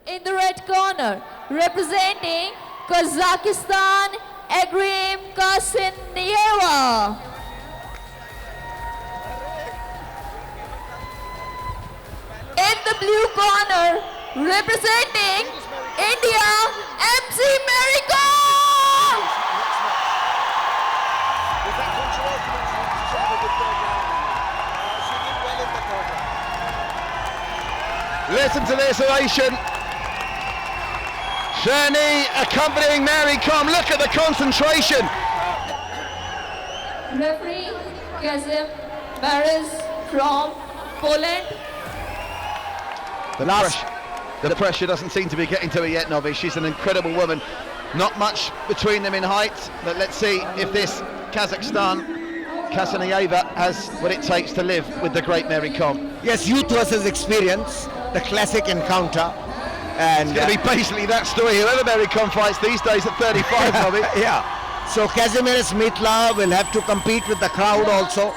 In the red corner, representing Kazakhstan, Egrim Kasinieva. In the blue corner, representing India, MC Mary Kom. Listen to this ovation. Shani accompanying Mary Kom. Look at the concentration. Referee Kazim Baris from Poland. The pressure doesn't seem to be getting to her yet, Novi. She's an incredible woman. Not much between them in height, but let's see if this Kazakhstan Kasinieva has what it takes to live with the great Mary Kom. Yes, youth versus experience, the classic encounter. And it's going to be basically that story. Whoever Mary Kom fights these days at 35, Novi. Yeah. So Kazimierz Mitla will have to compete with the crowd also.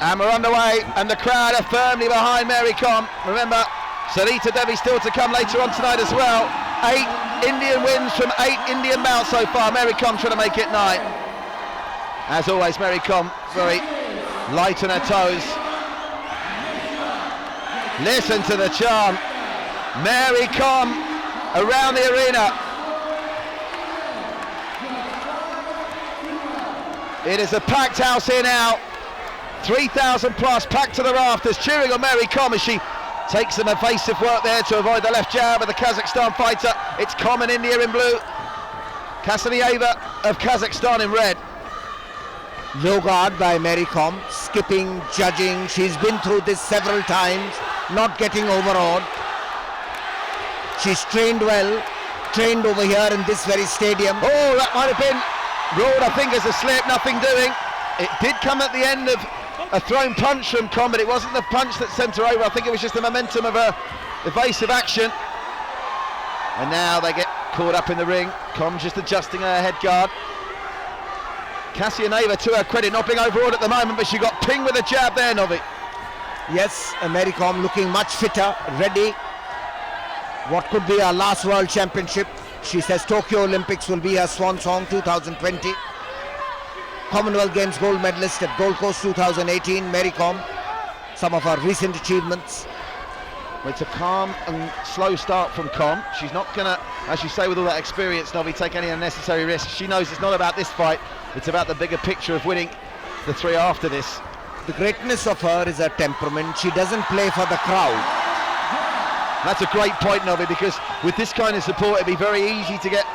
And we're underway, and the crowd are firmly behind Mary Kom. Remember, Sarita Devi still to come later on tonight as well. 8 Indian wins from 8 Indian bouts so far. Mary Kom trying to make it 9. As always, Mary Kom very light on her toes. Listen to the chant. Mary Kom around the arena. It is a packed house here now. 3,000 plus packed to the rafters, cheering on Mary Kom as she takes some evasive work there to avoid the left jab of the Kazakhstan fighter. It's Kom in India in blue. Kasinieva of Kazakhstan in red. Low guard by Mary Kom, skipping, judging. She's been through this several times, not getting overawed. She's trained well, trained over here in this very stadium. Oh, that might have been ruled, I think, as a slip, nothing doing. It did come at the end of a thrown punch from Kom, but it wasn't the punch that sent her over. I think it was just the momentum of her evasive action. And now they get caught up in the ring. Kom just adjusting her head guard. Kasinieva, to her credit, not being overawed at the moment, but she got pinged with a jab there, Novi. Yes, Mary Kom looking much fitter, ready. What could be her last World Championship? She says Tokyo Olympics will be her swan song, 2020. Commonwealth Games gold medalist at Gold Coast 2018, Mary Kom. Some of her recent achievements. Well, it's a calm and slow start from Kom. She's not going to, as you say, with all that experience, Novi, take any unnecessary risks. She knows it's not about this fight, it's about the bigger picture of winning the 3 after this. The greatness of her is her temperament. She doesn't play for the crowd. That's a great point, Novi, because with this kind of support it'd be very easy to get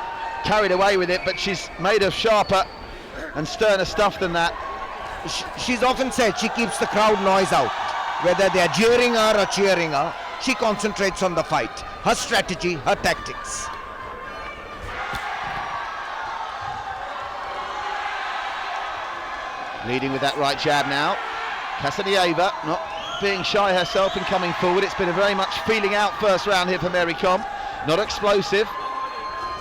carried away with it, but she's made of sharper and sterner stuff than that. She's often said she keeps the crowd noise out. Whether they're jeering her or cheering her, she concentrates on the fight, her strategy, her tactics. Leading with that right jab now. Kasinieva not being shy herself and coming forward. It's been a very much feeling out first round here for Mary Kom. Not explosive,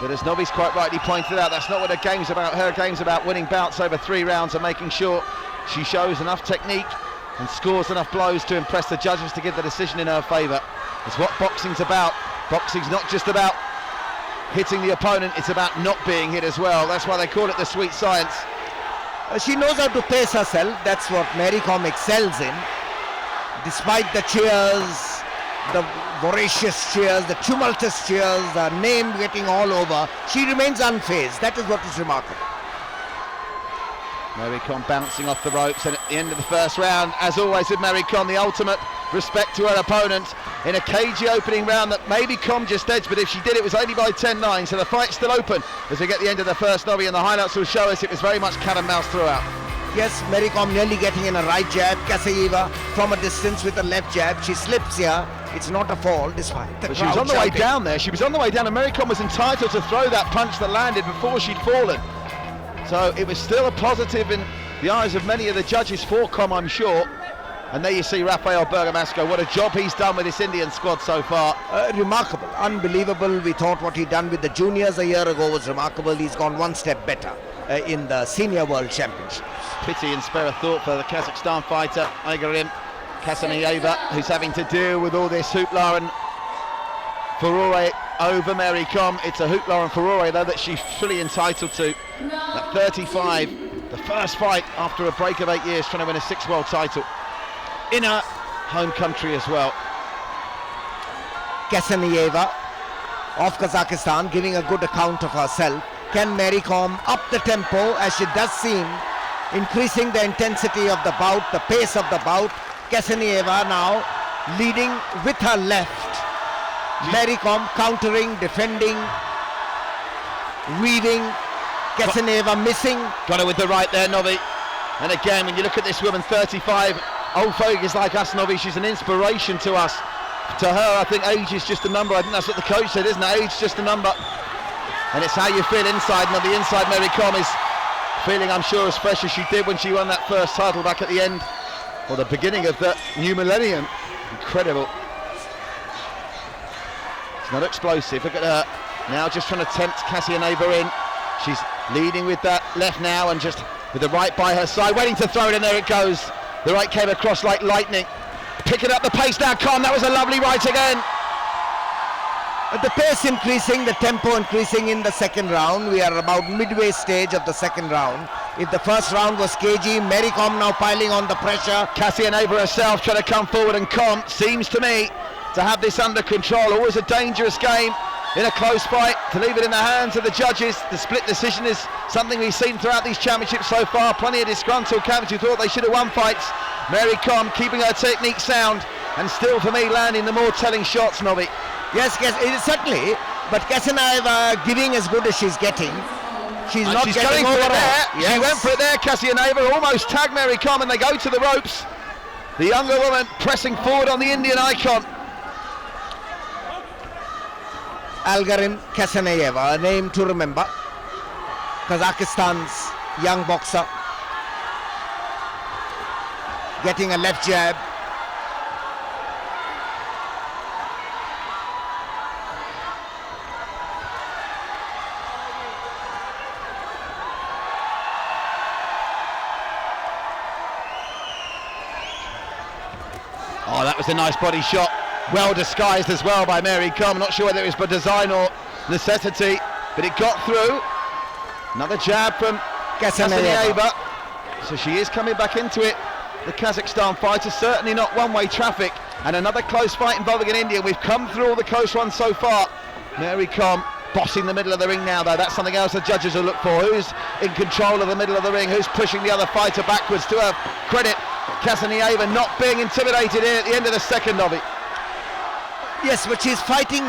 but as Novi's quite rightly pointed out, that's not what her game's about. Her game's about winning bouts over 3 rounds and making sure she shows enough technique and scores enough blows to impress the judges to give the decision in her favour. It's what boxing's about. Boxing's not just about hitting the opponent, it's about not being hit as well. That's why they call it the sweet science. She knows how to pace herself. That's what Mary Kom excels in. Despite the cheers, the voracious cheers, the tumultuous cheers, the name getting all over, she remains unfazed. That is what is remarkable. Mary Kom bouncing off the ropes, and at the end of the first round, as always with Mary Kom, the ultimate respect to her opponent in a cagey opening round that maybe Kom just edged, but if she did, it was only by 10-9, so the fight's still open as we get the end of the first, Novi, and the highlights will show us it was very much cat and mouse throughout. Yes, Mary Kom nearly getting in a right jab. Kasinieva from a distance with a left jab. She slips here. It's not a fall despite the But she was on the way down there. She was on the way down, and Mary Kom was entitled to throw that punch that landed before she'd fallen. So it was still a positive in the eyes of many of the judges for Kom, I'm sure. And there you see Rafael Bergamasco. What a job he's done with this Indian squad so far. Remarkable, unbelievable. We thought what he done with the juniors a year ago was remarkable. He's gone one step better in the Senior World Championships. Pity and spare a thought for the Kazakhstan fighter, Egrim Kasinieva, who's having to deal with all this hoopla and furore over Mary Com. It's a hoopla and furore though that she's fully entitled to. At 35, the first fight after a break of 8 years, trying to win a 6th world title in her home country as well. Kasanieva of Kazakhstan giving a good account of herself. Can Mary Com up the tempo, as she does seem, increasing the intensity of the bout, the pace of the bout. Kasanieva now leading with her left. Mary Com countering, defending, weaving. Kasanieva missing. Got her with the right there, Novi. And again, when you look at this woman, 35, old fogies like us, Novi, she's an inspiration to us. To her, I think age is just a number. I think that's what the coach said, isn't it? Age is just a number. And it's how you feel inside. And on the inside, Mary Com is feeling, I'm sure, as fresh as she did when she won that first title back at the end, or the beginning of the new millennium. Incredible. It's not explosive. Look at her now, just trying to tempt Kasanieva in. She's leading with that left now, and just with the right by her side, waiting to throw it, and there it goes. The right came across like lightning. Picking up the pace now, Com. That was a lovely right again. The pace increasing, the tempo increasing in the second round. We are about midway stage of the second round. If the first round was cagey, Mary Com now piling on the pressure. Kasanieva herself trying to come forward, and Com seems to me to have this under control. Always a dangerous game in a close fight, to leave it in the hands of the judges. The split decision is something we've seen throughout these championships so far. Plenty of disgruntled campers who thought they should have won fights. Mary Com keeping her technique sound, and still for me landing the more telling shots, Novi. Yes, it is certainly, but Kasanieva giving as good as she's getting. She's not she's getting going for over it there. Yes. She went for it there, Kasanieva, almost tagged Mary Com, and they go to the ropes. The younger woman pressing forward on the Indian icon. Algarin Kasanieva, a name to remember. Kazakhstan's young boxer. Getting a left jab. Oh, that was a nice body shot. Well disguised as well by Mary Com. Not sure whether it was by design or necessity, but it got through. Another jab from Kasanieva. So she is coming back into it. The Kazakhstan fighter, certainly not one-way traffic. And another close fight involving an Indian. We've come through all the close ones so far. Mary Com bossing the middle of the ring now, though. That's something else the judges will look for. Who's in control of the middle of the ring? Who's pushing the other fighter backwards? To her credit, Kasanieva not being intimidated here at the end of the second of it. Yes, but she's fighting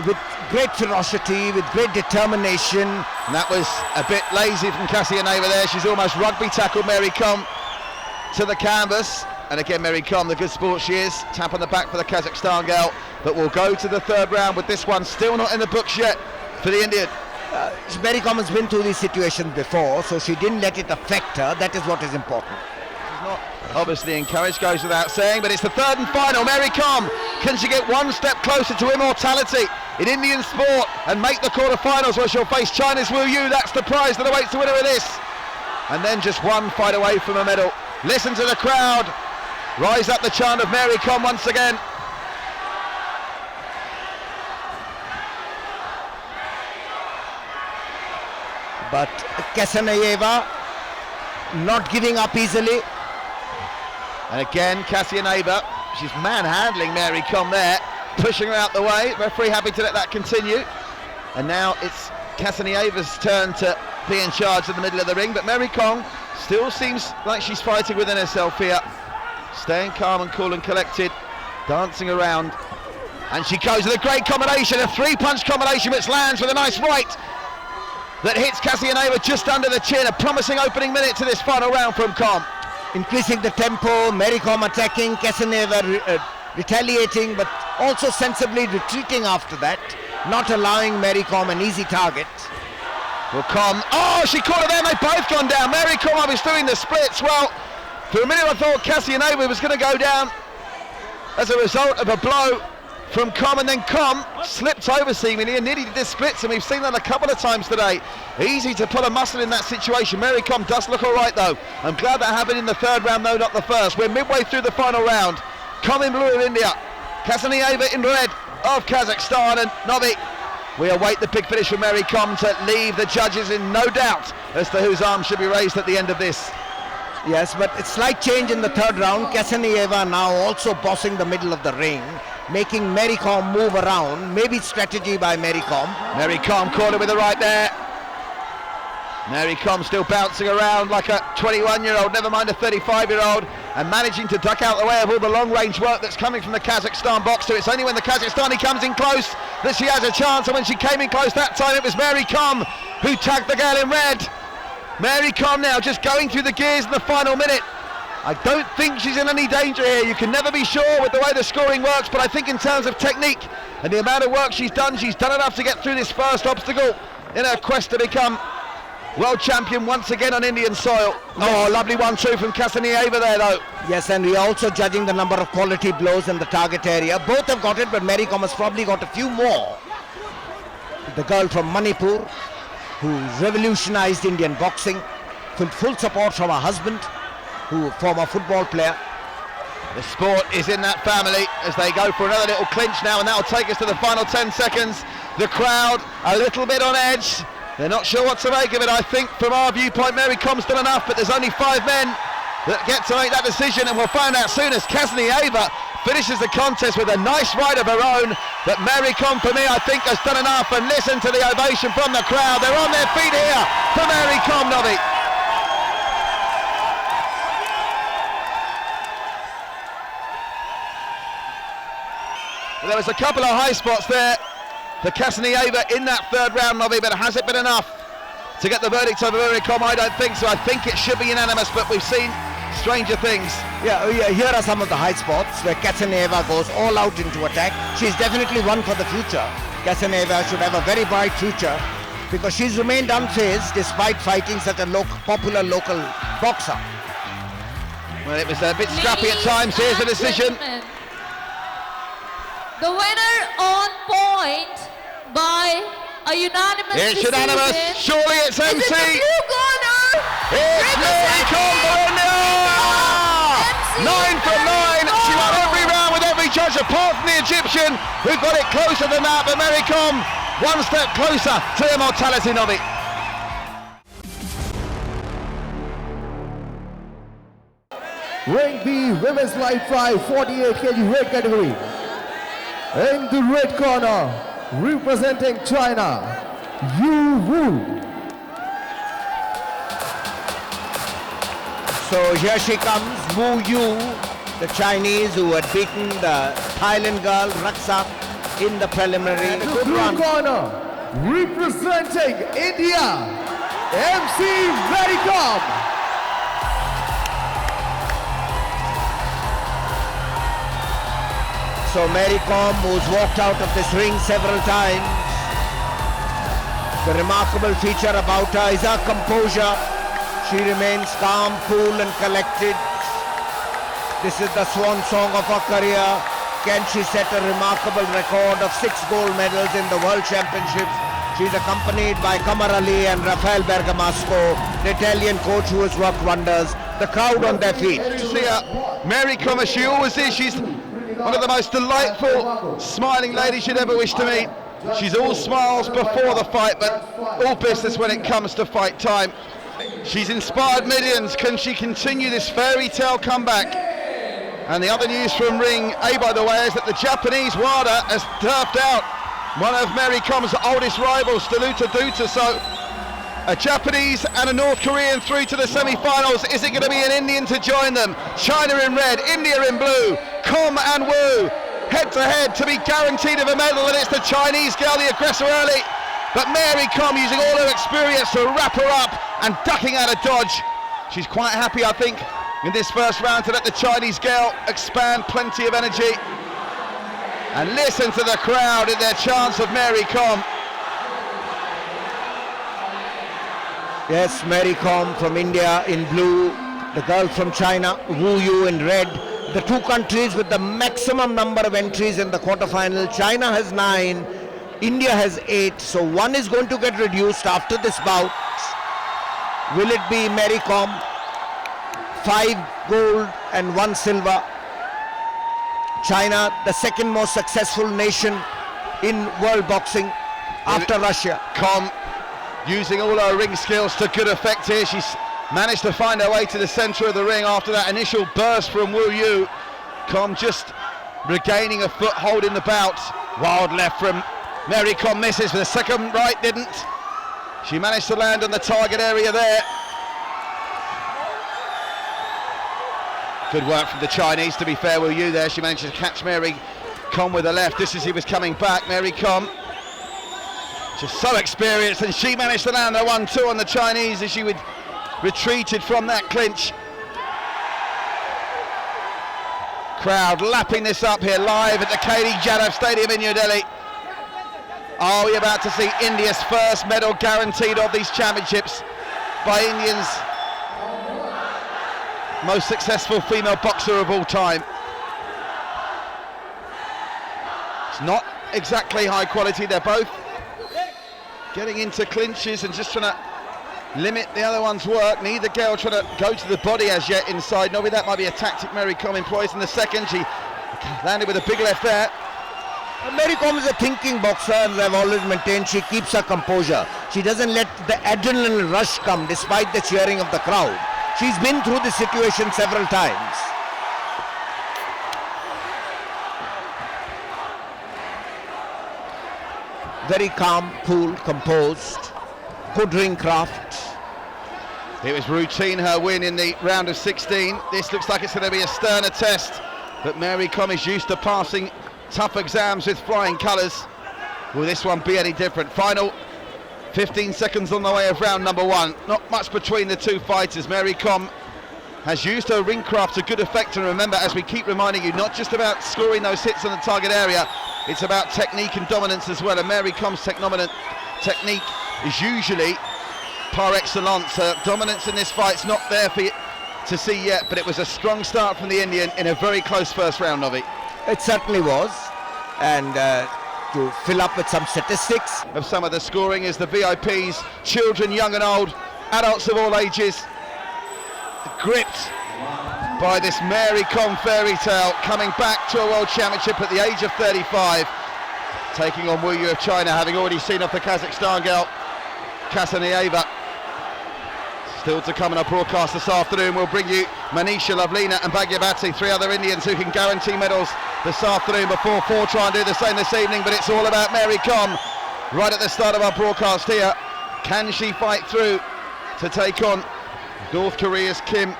with great ferocity, with great determination. And that was a bit lazy from Kasanieva there. She's almost rugby tackled Mary Com to the canvas. And again, Mary Com, the good sport she is, tap on the back for the Kazakhstan girl. But we'll go to the third round with this one still not in the books yet for the Indian. Mary Com has been through these situations before, so she didn't let it affect her. That is what is important. She's not obviously encouraged, goes without saying, but it's the third and final. Mary Com, can she get one step closer to immortality in Indian sport and make the quarterfinals, where she'll face China's Wu Yu? That's the prize that awaits the winner of this. And then just one fight away from a medal. Listen to the crowd rise up the chant of Mary Com once again. But Kasanieva not giving up easily. And again, Kasanieva, she's manhandling Mary Com there, pushing her out the way. Referee happy to let that continue. And now it's Kasanieva's turn to be in charge in the middle of the ring, but Mary Com still seems like she's fighting within herself here. Staying calm and cool and collected, dancing around. And she goes with a great combination, a three-punch combination which lands with a nice right that hits Kasanieva just under the chin. A promising opening minute to this final round from Com. Increasing the tempo, Mary Com attacking, Kasanieva retaliating, but also sensibly retreating after that, not allowing Mary Com an easy target. Well, Com, oh, she caught her there, and they both gone down. Mary Com was doing the splits. Well, for a minute I thought Kasanieva was going to go down as a result of a blow from Com, and then Com slipped over seemingly and nearly did the splits, and we've seen that a couple of times today. Easy to pull a muscle in that situation. Mary Com does look all right, though. I'm glad that happened in the third round, though, not the first. We're midway through the final round. Com in blue of India, Kasanieva in red. of Kazakhstan. And Novi, we await the big finish from Mary Kom to leave the judges in no doubt as to whose arm should be raised at the end of this. Yes, but it's slight change in the third round. Kasanieva now also bossing the middle of the ring, making Mary Kom move around. Maybe strategy by Mary Kom. Mary Kom caught it with the right there. Mary Kom still bouncing around like a 21-year-old, never mind a 35-year-old, and managing to duck out the way of all the long-range work that's coming from the Kazakhstan boxer. It's only when the Kazakhstani comes in close that she has a chance, and when she came in close that time, it was Mary Kom who tagged the girl in red. Mary Kom now just going through the gears in the final minute. I don't think she's in any danger here. You can never be sure with the way the scoring works, but I think in terms of technique and the amount of work she's done enough to get through this first obstacle in her quest to become world champion once again on Indian soil. Oh, lovely 1-2 from Kasanieva there though. Yes, and we are also judging the number of quality blows in the target area. Both have got it, but Mary Kom has probably got a few more. The girl from Manipur, who revolutionized Indian boxing, with full support from her husband, who former football player. The sport is in that family as they go for another little clinch now, and that'll take us to the final 10 seconds. The crowd a little bit on edge. They're not sure what to make of it. I think from our viewpoint Mary Kom's done enough, but there's only 5 men that get to make that decision, and we'll find out soon as Kasanieva finishes the contest with a nice ride of her own. But Mary Kom, for me, I think has done enough, and listen to the ovation from the crowd. They're on their feet here for Mary Kom, Novi. There was a couple of high spots there for Kasanieva in that third round, Novi, but has it been enough to get the verdict over Mary Kom? I don't think so. I think it should be unanimous, but we've seen stranger things. Yeah, here are some of the high spots where Kasanieva goes all out into attack. She's definitely one for the future. Kasanieva should have a very bright future because she's remained unfazed despite fighting such a popular local boxer. Well, it was a bit scrappy at times. Here's the decision. The winner on point by a unanimous decision. It's unanimous. Surely it's MC. Is it the blue corner? It's Mary Kom for India. 9 from 9. She won every round with every judge apart from the Egyptian, who got it closer than that. But Mary Kom, one step closer to immortality, Novi. Ring B, women's light fly, 48 kg weight category. In the red corner, representing China, Yu Wu. So here she comes, Wu Yu, the Chinese who had beaten the Thailand girl, Raksa, in the preliminary. In the blue corner, representing India, MC Mary Kom. So Mary Kom, who's walked out of this ring several times, the remarkable feature about her is her composure. She remains calm, cool and collected. This is the swan song of her career. Can she set a remarkable record of 6 gold medals in the World Championships? She's accompanied by Kamar Ali and Rafael Bergamasco, the Italian coach who has worked wonders. The crowd on their feet. See her, Mary Kom, as she always is. She's one of the most delightful, smiling ladies you'd ever wish to meet. She's all smiles before the fight, but all business when it comes to fight time. She's inspired millions. Can she continue this fairy tale comeback? And the other news from Ring A, by the way, is that the Japanese WADA has turfed out one of Mary Kom's oldest rivals, Staluta Duta. So a Japanese and a North Korean through to the semi-finals. Is it going to be an Indian to join them? China in red, India in blue, Kom and Wu head to head to be guaranteed of a medal, and it's the Chinese girl, the aggressor early. But Mary Kom using all her experience to wrap her up and ducking out of dodge. She's quite happy, I think, in this first round to let the Chinese girl expand, plenty of energy. And listen to the crowd in their chants of Mary Kom. Yes, Mary Kom from India in blue, the girl from China, Wu Yu in red. The two countries with the maximum number of entries in the quarterfinal. China has 9, India has 8, so one is going to get reduced after this bout. Will it be Mary Kom? 5 gold and 1 silver. China, the second most successful nation in world boxing after Russia. Com using all her ring skills to good effect here. She's managed to find her way to the centre of the ring after that initial burst from Wu Yu. Com just regaining a foothold in the bout. Wild left from Mary Com, misses, but the second right didn't. She managed to land on the target area there. Good work from the Chinese, to be fair, Wu Yu there. She managed to catch Mary Com with the left just as he was coming back. Mary Com, just so experienced, and she managed to land the 1-2 on the Chinese as she retreated from that clinch. Crowd lapping this up here live at the KD Jadhav Stadium in New Delhi. Are we about to see India's first medal guaranteed of these championships by Indians' most successful female boxer of all time? It's not exactly high quality. They're both getting into clinches and just trying to limit the other one's work. Neither girl trying to go to the body as yet inside. Maybe that might be a tactic Mary Com employs in the second. She landed with a big left there. Mary Com is a thinking boxer, as I've always maintained. She keeps her composure. She doesn't let the adrenaline rush come despite the cheering of the crowd. She's been through this situation several times. Very calm, cool, composed, good ring craft. It was routine, her win in the round of 16. This looks like it's going to be a sterner test, but Mary Com is used to passing tough exams with flying colours. Will this one be any different? Final 15 seconds on the way of round number 1. Not much between the two fighters. Mary Com has used her ring craft to good effect, and remember, as we keep reminding you, not just about scoring those hits on the target area, it's about technique and dominance as well, and Mary Com's technique is usually par excellence. Her dominance in this fight's not there for you to see yet, but it was a strong start from the Indian in a very close first round of it. It certainly was, and to fill up with some statistics of some of the scoring is the VIPs, children, young and old, adults of all ages, gripped by this Mary Com fairy tale, coming back to a world championship at the age of 35, taking on Wu Yu of China, having already seen off the Kazakhstan girl, AIBA. Still to come in our broadcast this afternoon, we'll bring you Manisha, Lovlina and Bhagyabati, 3 other Indians who can guarantee medals this afternoon before 4 try and do the same this evening, but it's all about Mary Com right at the start of our broadcast here. Can she fight through to take on North Korea's Kim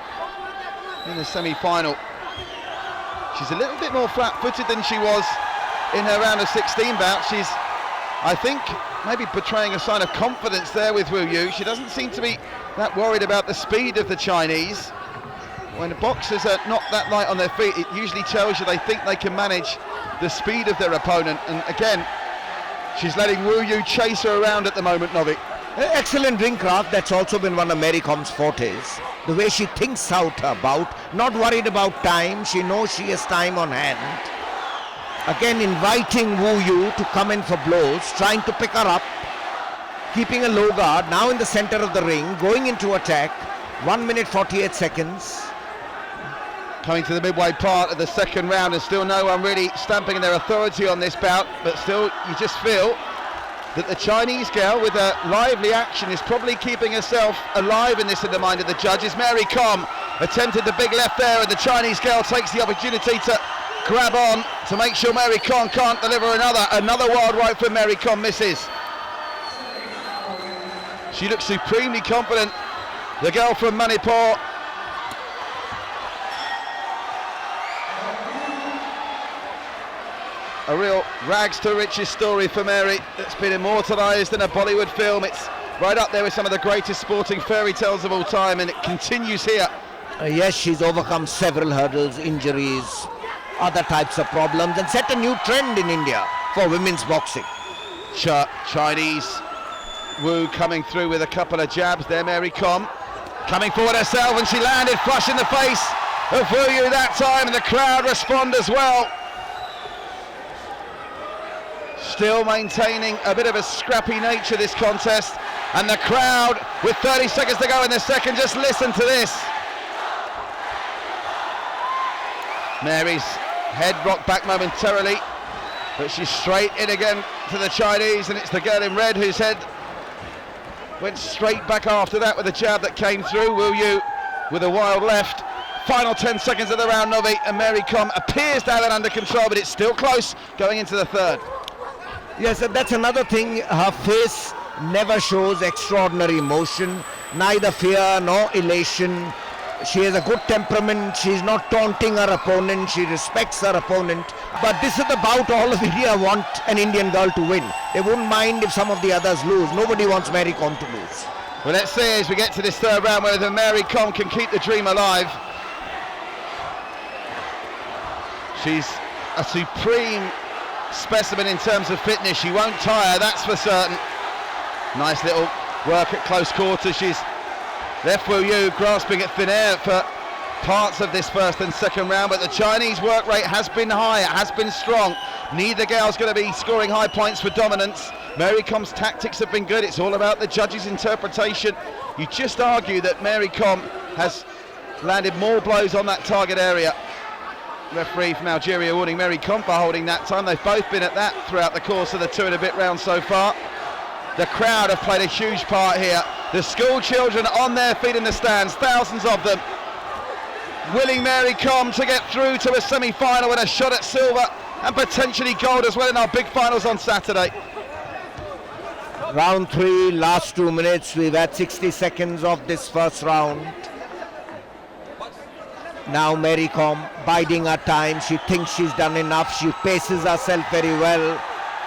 in the semi-final? She's a little bit more flat-footed than she was in her round of 16 bout. She's, I think, maybe betraying a sign of confidence there with Wu Yu. She doesn't seem to be that worried about the speed of the Chinese. When the boxers are not that light on their feet, it usually tells you they think they can manage the speed of their opponent. And again, she's letting Wu Yu chase her around at the moment, Novi. Excellent ring craft. That's also been one of Mary Com's fortes. The way she thinks out her bout, not worried about time. She knows she has time on hand. Again, inviting Wu Yu to come in for blows, trying to pick her up, keeping a low guard, now in the center of the ring, going into attack. 1 minute 48 seconds. Coming to the midway part of the second round, and still no one really stamping their authority on this bout, but still you just feel that the Chinese girl with a lively action is probably keeping herself alive in this in the mind of the judges. Mary Com attempted the big left there, and the Chinese girl takes the opportunity to grab on to make sure Mary Com can't deliver another wild right from Mary Com, misses. She looks supremely confident, the girl from Manipur. A real rags to riches story for Mary that's been immortalised in a Bollywood film. It's right up there with some of the greatest sporting fairy tales of all time, and it continues here. Yes, she's overcome several hurdles, injuries, other types of problems, and set a new trend in India for women's boxing. Chinese Wu coming through with a couple of jabs there. Mary Com coming forward herself, and she landed flush in the face of Wu Yu that time, and the crowd respond as well. Still maintaining a bit of a scrappy nature, this contest, and the crowd with 30 seconds to go in the second, just listen to this. Mary's head rocked back momentarily But she's straight in again to the Chinese, and it's the girl in red whose head went straight back after that with a jab that came through. Wu Yu with a wild left. Final 10 seconds of the round, Novi, and Mary Kom appears to have it under control, but it's still close going into the third. Yes, and that's another thing. Her face never shows extraordinary emotion, neither fear nor elation. She has a good temperament. She's not taunting her opponent. She respects her opponent. But this is the bout all of India want an Indian girl to win. They wouldn't mind if some of the others lose. Nobody wants Mary Kom to lose. Well, let's see as we get to this third round whether Mary Kom can keep the dream alive. She's a supreme specimen in terms of fitness. She won't tire, that's for certain. Nice little work at close quarters. She's left Wu Yu grasping at thin air for parts of this first and second round, but the Chinese work rate has been high, it has been strong. Neither girl's going to be scoring high points for dominance. Mary Kom's tactics have been good. It's all about the judges' interpretation. You just argue that Mary Kom has landed more blows on that target area. Referee from Algeria warning Mary Kom for holding that time. They've both been at that throughout the course of the 2 and a bit rounds so far. The crowd have played a huge part here. The school children on their feet in the stands, thousands of them, willing Mary Kom to get through to a semi-final and a shot at silver and potentially gold as well in our big finals on Saturday. Round 3, last 2 minutes. We've had 60 seconds of this first round. Now Mary Kom biding her time. She thinks she's done enough. She paces herself very well.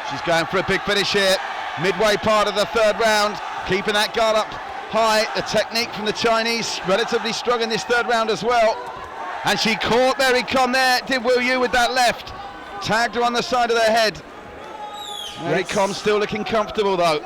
She's going for a big finish here. Midway part of the third round, keeping that guard up high. The technique from the Chinese relatively strong in this third round as well. And she caught Mary Kom there, did Wu Yu with that left. Tagged her on the side of the head. Mary Kom still looking comfortable though.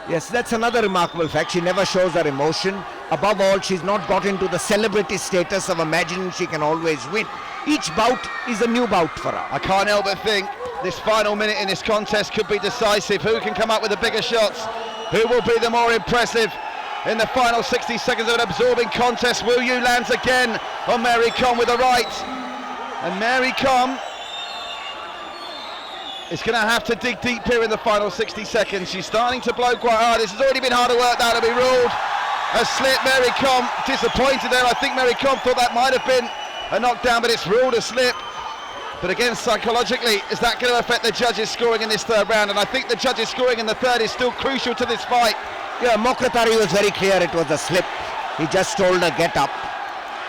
Yes, that's another remarkable fact. She never shows her emotion. Above all, she's not got into the celebrity status of imagining she can always win. Each bout is a new bout for her. I can't help but think this final minute in this contest could be decisive. Who can come up with the bigger shots? Who will be the more impressive in the final 60 seconds of an absorbing contest? Wu Yu lands again on Mary Kom with a right. And Mary Kom is going to have to dig deep here in the final 60 seconds. She's starting to blow quite hard. This has already been harder work now to be ruled a slip. Mary Kom disappointed there. I think Mary Kom thought that might have been a knockdown, but it's ruled a slip. But again, psychologically, is that going to affect the judges' scoring in this third round? And I think the judges' scoring in the third is still crucial to this fight. Yeah, Mokratari was very clear it was a slip. He just told her get up.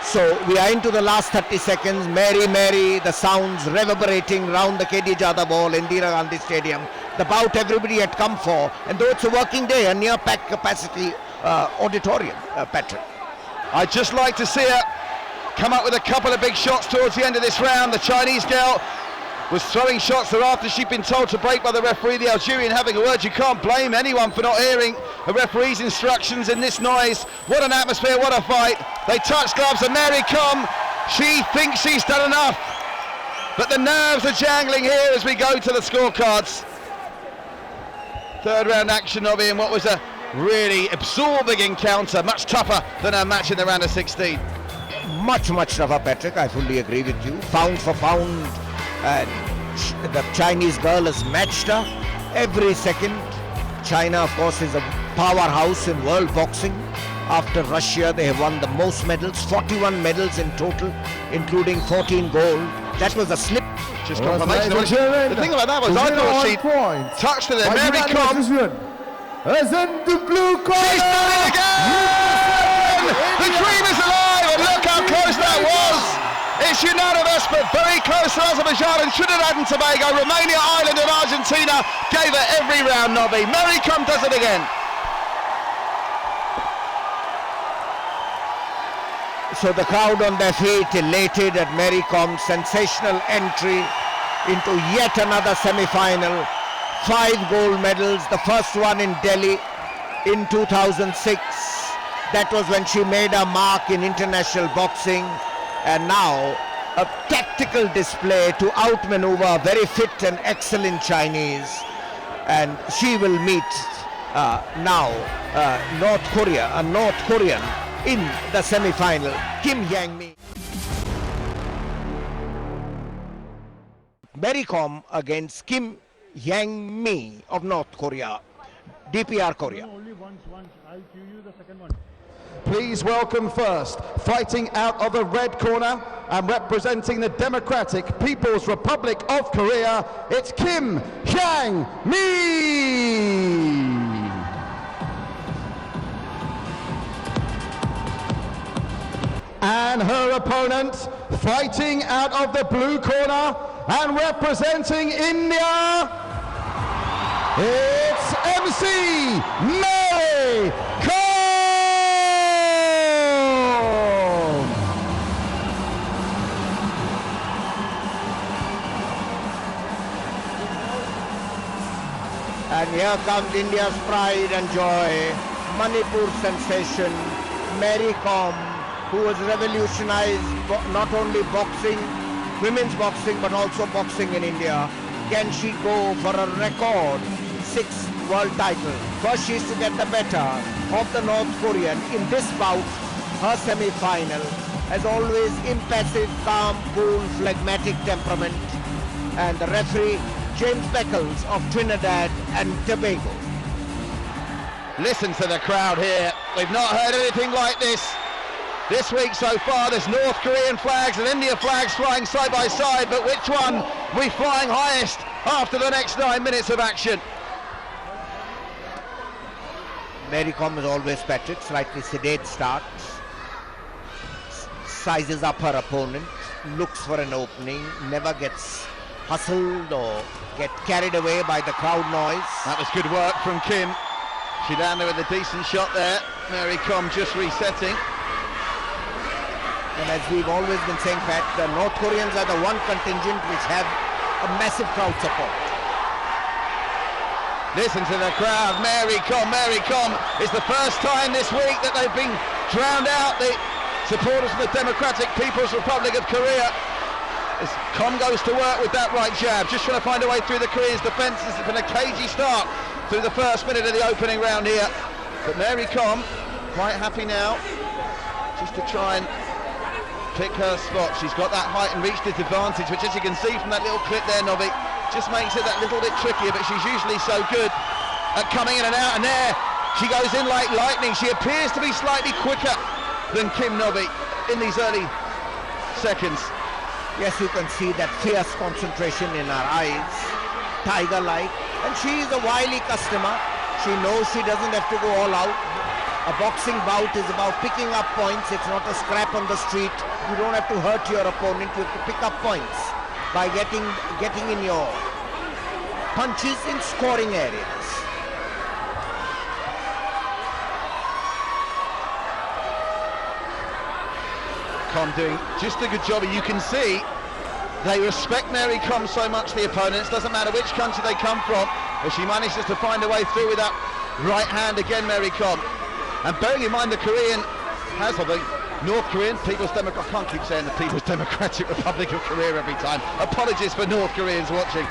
So we are into the last 30 seconds. Mary, Mary, the sounds reverberating round the KD Jadhav Hall, Indira Gandhi Stadium. The bout everybody had come for. And though it's a working day, a near packed capacity auditorium, Patrick. I'd just like to see her come up with a couple of big shots towards the end of this round. The Chinese girl was throwing shots thereafter she'd been told to break by the referee. The Algerian having a word. You can't blame anyone for not hearing a referee's instructions in this noise. What an atmosphere, what a fight. They touch gloves and Mary Kom, she thinks she's done enough. But the nerves are jangling here as we go to the scorecards. Third round action of it in what was a really absorbing encounter, much tougher than our match in the round of 16. Much tougher, Patrick. I fully agree with you. Pound for pound, the Chinese girl has matched her every second. China, of course, is a powerhouse in world boxing. After Russia, they have won the most medals, 41 medals in total, including 14 gold. That was a slip. Just confirmation. The thing about that was I thought she touched it there. Mary Kom as in the blue corner. She's done it again! The dream is alive, and look how close that was. It's unanimous, but very close to Azerbaijan and Trinidad and Tobago. Romania, Ireland and Argentina gave her every round, Nobby. Mary Kom does it again. So the crowd on their feet, elated at Mary Kom's sensational entry into yet another semi-final. 5 gold medals, the first one in Delhi in 2006. That was when she made her mark in international boxing. And now a tactical display to outmaneuver a very fit and excellent Chinese. And she will meet now North Korea, a North Korean in the semi-final, Yang Ming. Mary Kom against Kim Yang Ming of North Korea, DPR Korea. Only once. I'll give you the second one. Please welcome first, fighting out of the red corner and representing the Democratic People's Republic of Korea, it's Kim Yang Ming. And her opponent, fighting out of the blue corner and representing India, it's MC Mary Kom. And here comes India's pride and joy, Manipur sensation, Mary Kom, who has revolutionized not only boxing, women's boxing, but also boxing in India. Can she go for a record 6 world title? First, she is to get the better of the North Korean in this bout, her semi-final. As always, impassive, calm, cool, phlegmatic temperament. And the referee, James Beckles of Trinidad and Tobago. Listen to the crowd here. We've not heard anything like this week so far. There's North Korean flags and India flags flying side by side, but which one we flying highest after the next 9 minutes of action? Mary Kom is always, Patrick, slightly sedate start, sizes up her opponent, looks for an opening, never gets hustled or get carried away by the crowd noise. That was good work from Kim. She landed with a decent shot there. Mary Kom just resetting. And as we've always been saying, Pat, the North Koreans are the one contingent which have a massive crowd support. Listen to the crowd. Mary Kom is the first time this week that they've been drowned out, the supporters of the Democratic People's Republic of Korea. As Kom goes to work with that right jab, just trying to find a way through the Koreans' defence. It's been a cagey start through the first minute of the opening round here. But Mary Kom, quite happy now, just to try and pick her spot. She's got that height and reach disadvantage, which, as you can see from that little clip there, Nobby, just makes it that little bit trickier, but she's usually so good at coming in and out, and there she goes in like lightning. She appears to be slightly quicker than Kim Nobby in these early seconds. Yes, you can see that fierce concentration in her eyes, tiger-like, and she is a wily customer. She knows she doesn't have to go all out. A boxing bout is about picking up points. It's not a scrap on the street. You don't have to hurt your opponent. You have to pick up points by getting in your punches in scoring areas. Kom doing just a good job. You can see they respect Mary Kom so much, the opponents. Doesn't matter which country they come from, but she manages to find a way through with that right hand again, Mary Kom. And bearing in mind the Korean has, or the North Korean People's Democratic, I can't keep saying the People's Democratic Republic of Korea every time. Apologies for North Koreans watching.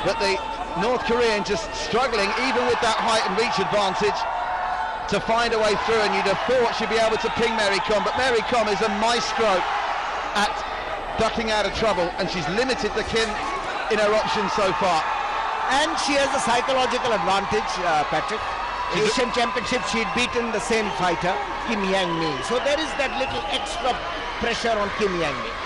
But the North Korean just struggling, even with that height and reach advantage, to find a way through, and you'd have thought she'd be able to ping Mary Kom, but Mary Kom is a maestro at ducking out of trouble, and she's limited the Kim in her options so far. And she has a psychological advantage, Patrick. Asian Championship, she'd beaten the same fighter, Kim Yang Ming. So there is that little extra pressure on Kim Yang Ming.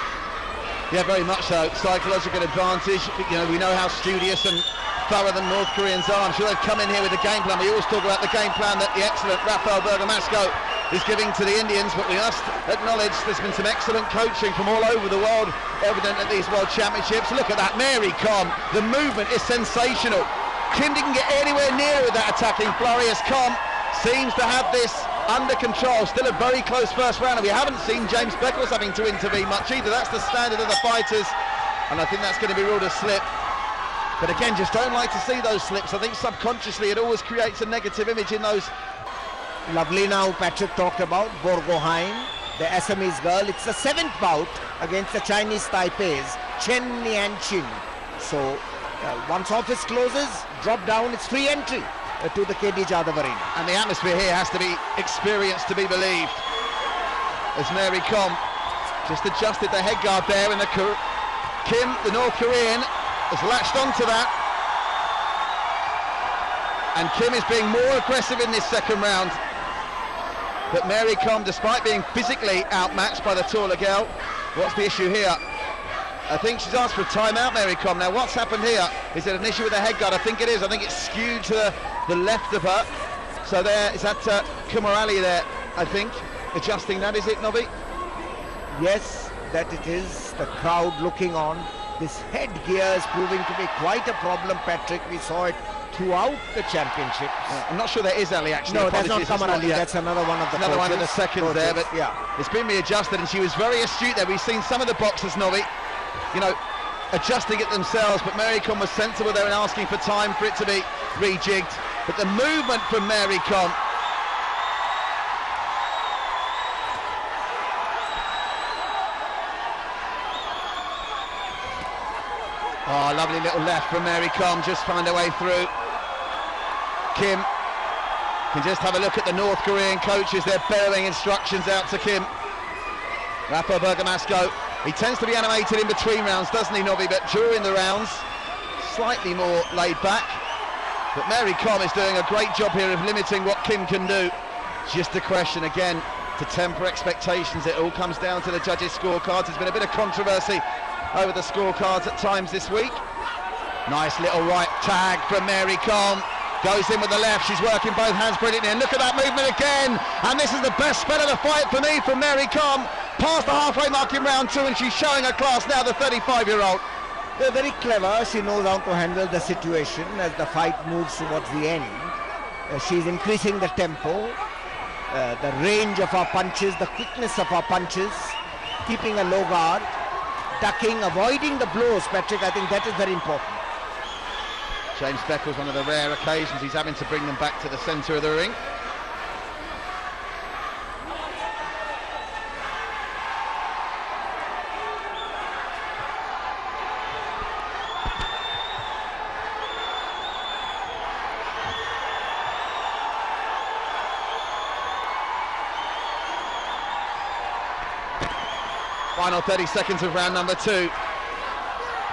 Yeah, very much so. Psychological advantage. You know, we know how studious and thorough than North Koreans are. I'm sure they've come in here with a game plan. We always talk about the game plan that the excellent Rafael Bergamasco is giving to the Indians, but we must acknowledge there's been some excellent coaching from all over the world evident at these World Championships. Look at that, Mary Kom. The movement is sensational. Kim didn't get anywhere near with that attacking flurry, as Kom seems to have this under control. Still a very close first round, and we haven't seen James Beckles having to intervene much either. That's the standard of the fighters, and I think that's going to be ruled a slip. But again, just don't like to see those slips. I think subconsciously it always creates a negative image in those. Lovely now, Patrick talked about Borgohain, the Assamese girl. It's the 7th bout against the Chinese Taipei's Chen Nianchin. So once office closes, drop down, it's free entry to the KD Jadhav Arena. And the atmosphere here has to be experienced to be believed. As Mary Kom just adjusted the head guard there in the Kim, the North Korean, has latched onto that. And Kim is being more aggressive in this second round. But Mary Kom, despite being physically outmatched by the taller girl, what's the issue here? I think she's asked for a timeout, Mary Kom. Now what's happened here? Is it an issue with the head guard? I think it is. I think it's skewed to the left of her. So there, is that Kumar Ali there, I think, adjusting that, is it, Nobby? Yes, that it is. The crowd looking on. This headgear is proving to be quite a problem, Patrick. We saw it throughout the championship. I'm not sure there is Ali actually. No, that's not Apologies, Kamar it's Ali. yet. That's another one of the Another one of the seconds there, but yeah, it's been readjusted, and she was very astute there. We've seen some of the boxers, Nobby, you know, adjusting it themselves, but Mary Kom was sensible there and asking for time for it to be rejigged. But the movement from Mary Kom, oh, lovely little left from Mary Kom, just find her way through. Kim can just have a look at the North Korean coaches. They're bellowing instructions out to Kim. Rafael Bergamasco, he tends to be animated in between rounds, doesn't he, Nobby? But during the rounds, slightly more laid back. But Mary Kom is doing a great job here of limiting what Kim can do. Just a question again to temper expectations. It all comes down to the judges' scorecards. There's been a bit of controversy over the scorecards at times this week. Nice little right tag from Mary Kom. Goes in with the left, she's working both hands brilliantly, and look at that movement again, and this is the best spell of the fight for me from Mary Kom. Past the halfway mark in round 2, and she's showing her class now, the 35-year-old. They're very clever. She knows how to handle the situation as the fight moves towards the end. She's increasing the tempo, the range of her punches, the quickness of her punches, keeping a low guard, ducking, avoiding the blows, Patrick. I think that is very important. James Beckles, one of the rare occasions he's having to bring them back to the centre of the ring. Final 30 seconds of round number 2.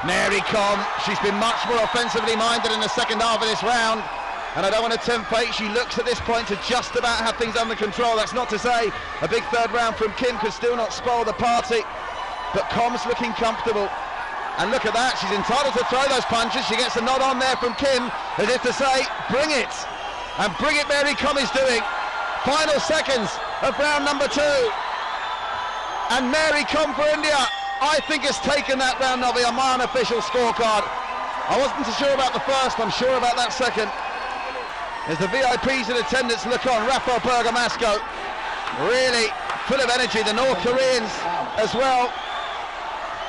Mary Kom, she's been much more offensively minded in the second half of this round, and I don't want to tempt fate. She looks at this point to just about have things under control. That's not to say a big third round from Kim could still not spoil the party, but Kom's looking comfortable. And look at that, she's entitled to throw those punches. She gets a nod on there from Kim, as if to say, bring it. And bring it Mary Kom is doing. Final seconds of round number 2. And Mary Kom for India, I think has taken that round, Nobby, on my unofficial scorecard. I wasn't too sure about the first, I'm sure about that second. As the VIPs in attendance look on, Rafael Bergamasco, really full of energy. The North Koreans as well,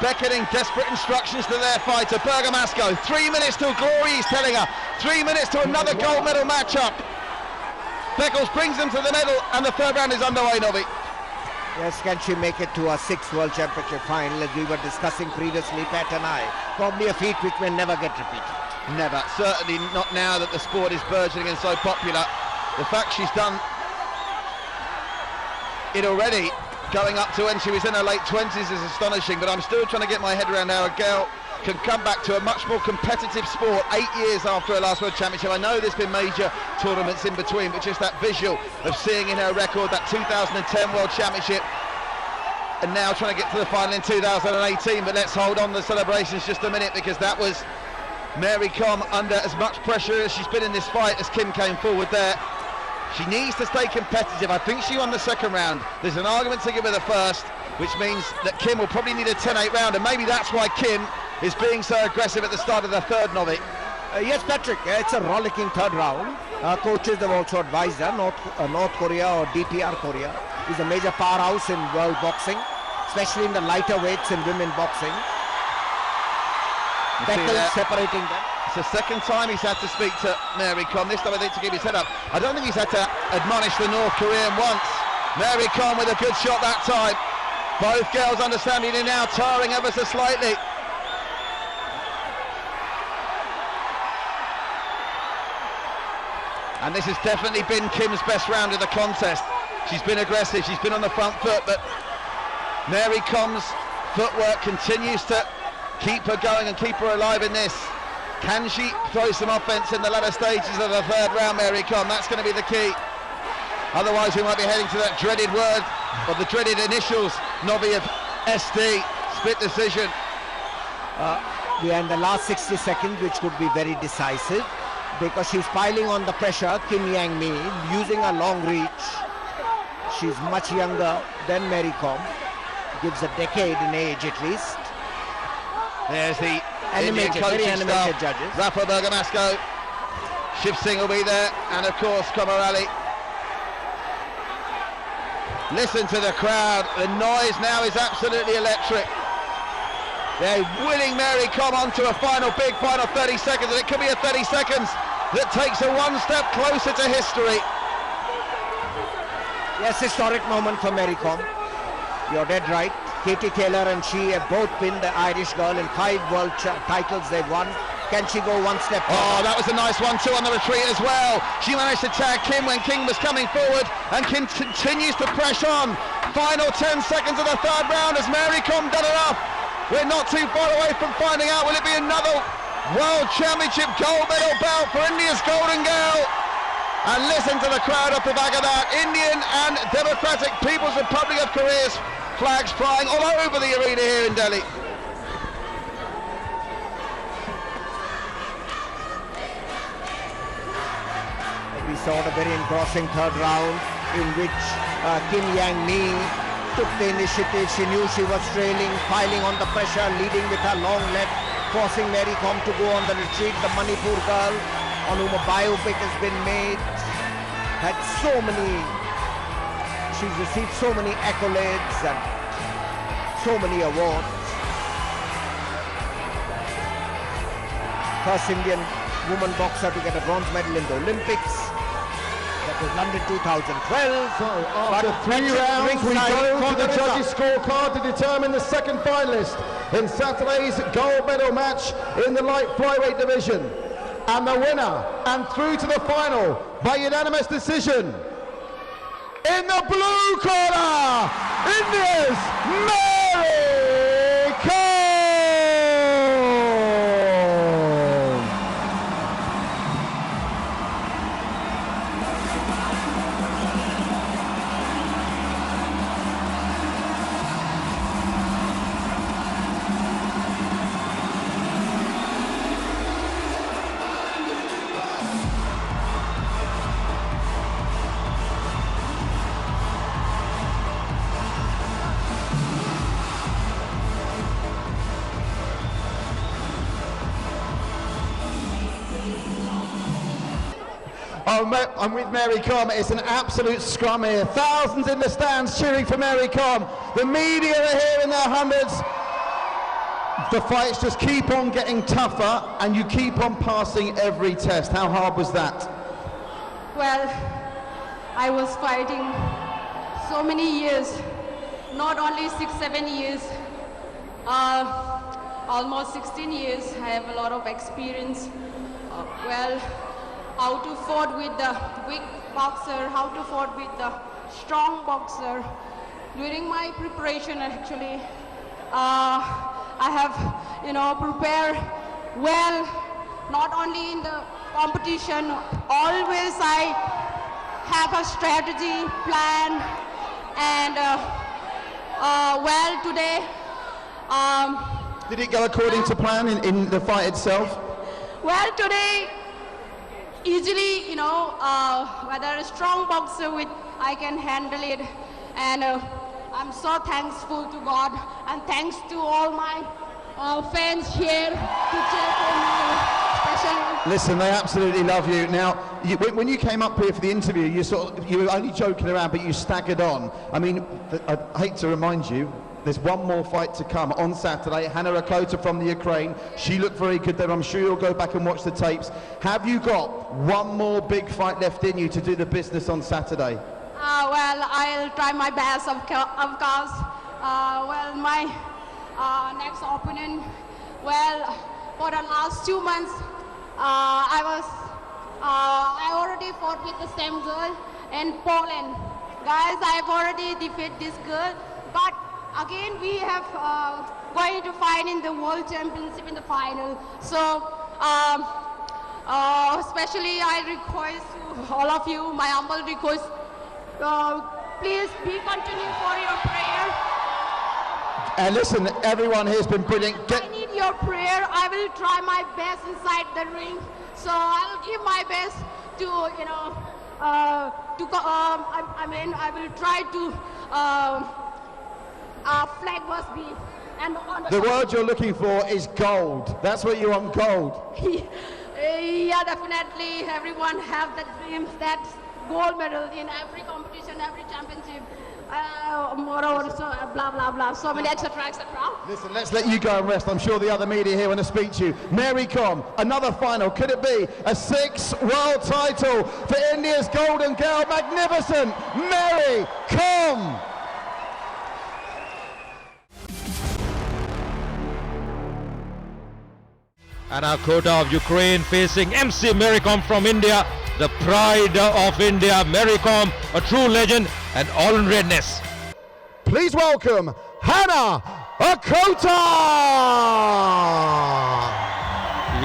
beckoning desperate instructions to their fighter. Bergamasco, 3 minutes till glory, he's telling her. 3 minutes to another gold medal matchup. Beckles brings them to the medal, and the third round is underway, Nobby. Yes, can she make it to a 6th World Championship final, as we were discussing previously, Pat and I? Probably a feat which may never get repeated. Never, certainly not now that the sport is burgeoning and so popular. The fact she's done it already, going up to when she was in her late 20s, is astonishing, but I'm still trying to get my head around how a girl can come back to a much more competitive sport 8 years after her last World Championship. I know there's been major tournaments in between, but just that visual of seeing in her record that 2010 World Championship and now trying to get to the final in 2018. But let's hold on to the celebrations just a minute, because that was Mary Kom under as much pressure as she's been in this fight as Kim came forward there. She needs to stay competitive. I think she won the second round. There's an argument to give her the first, which means that Kim will probably need a 10-8 round, and maybe that's why Kim is being so aggressive at the start of the third, Nobby. Yes, Patrick, it's a rollicking third round. Coaches have also advised her, North Korea or DPR Korea is a major powerhouse in world boxing, especially in the lighter weights in women boxing. Beckles separating them. It's the second time he's had to speak to Mary Kom. This time I think to keep his head up. I don't think he's had to admonish the North Korean once. Mary Kom with a good shot that time. Both girls understanding it now, tarring ever so slightly. And this has definitely been Kim's best round of the contest. She's been aggressive, she's been on the front foot, but Mary Kom's footwork continues to keep her going and keep her alive in this. Can she throw some offense in the latter stages of the third round, Mary Kom? That's going to be the key. Otherwise, we might be heading to that dreaded word, or the dreaded initials, Nobby of SD, split decision. We are in the last 60 seconds, which could be very decisive, because she's piling on the pressure. Yang Ming using a long reach. She's much younger than Mary Kom, gives a decade in age at least. There's the Animated, very animated judges. Rafa Bergamasco, Shiv Singh will be there, and of course Komarali. Listen to the crowd, the noise now is absolutely electric. They're willing Mary Kom onto a big final 30 seconds, and it could be a 30 seconds that takes her one step closer to history. Yes, historic moment for Mary Kom. You're dead right. Katie Taylor and she have both been the Irish girl in 5 world titles they've won. Can she go one step further? Oh, that was a nice 1-2 on the retreat as well. She managed to tag Kim when King was coming forward, and Kim continues to press on. Final 10 seconds of the third round. Has Mary Kom done enough? We're not too far away from finding out. Will it be another World Championship gold medal bout for India's golden girl? And listen to the crowd off the back of that. Indian and Democratic People's Republic of Korea's flags flying all over the arena here in Delhi. We saw a very engrossing third round in which Yang Ming took the initiative. She knew she was trailing, piling on the pressure, leading with her long left, forcing Mary Kom to go on the retreat. The Manipur girl, on whom a biopic has been made, had she's received so many accolades and so many awards. First Indian woman boxer to get a bronze medal in the Olympics. That was London 2012. So after 3 rounds, we go to the judges' scorecard to determine the second finalist in Saturday's gold medal match in the light flyweight division. And the winner, and through to the final by unanimous decision, in the blue corner, India's Mary Kom! I'm with Mary Kom. It's an absolute scrum here. Thousands in the stands cheering for Mary Kom. The media are here in their hundreds. The fights just keep on getting tougher, and you keep on passing every test. How hard was that? Well, I was fighting so many years, not only 6-7 years, almost 16 years. I have a lot of experience. How to fight with the weak boxer, how to fight with the strong boxer. During my preparation, actually, I have, prepared well, not only in the competition, always I have a strategy, plan, and today. Did it go according to plan in the fight itself? Well, today, easily, whether a strong boxer I can handle it, and I'm so thankful to God, and thanks to all my fans here to cheer for me, especially. Listen, they absolutely love you. Now, when you came up here for the interview, you were only joking around, but you staggered on. I mean, I hate to remind you, there's one more fight to come on Saturday. Hannah Ricotta from the Ukraine. She looked very good there. I'm sure you'll go back and watch the tapes. Have you got one more big fight left in you to do the business on Saturday? Well, I'll try my best, of course. My next opponent, for the last 2 months, I already fought with the same girl in Poland. Guys, I've already defeated this girl, but again we have going to fight in the World Championship in the final. So especially I request to all of you, my humble request, please be continue for your prayer. And listen, everyone here has been brilliant. I need your prayer. I will try my best inside the ring. So I'll give my best to, you know, I will try to, flag must be. And on The word you're looking for is gold. That's what you want, gold. Yeah, definitely. Everyone have that dreams, that gold medal in every competition, every championship. Moreover, so blah blah blah. So many etc. etc. Listen, let's let you go and rest. I'm sure the other media here want to speak to you. Mary Kom, another final. Could it be a 6th world title for India's golden girl? Magnificent, Mary Kom. Anna Ricotta of Ukraine facing MC Mary Kom from India, the pride of India. Mary Kom, a true legend and all in redness. Please welcome Hannah Ricotta.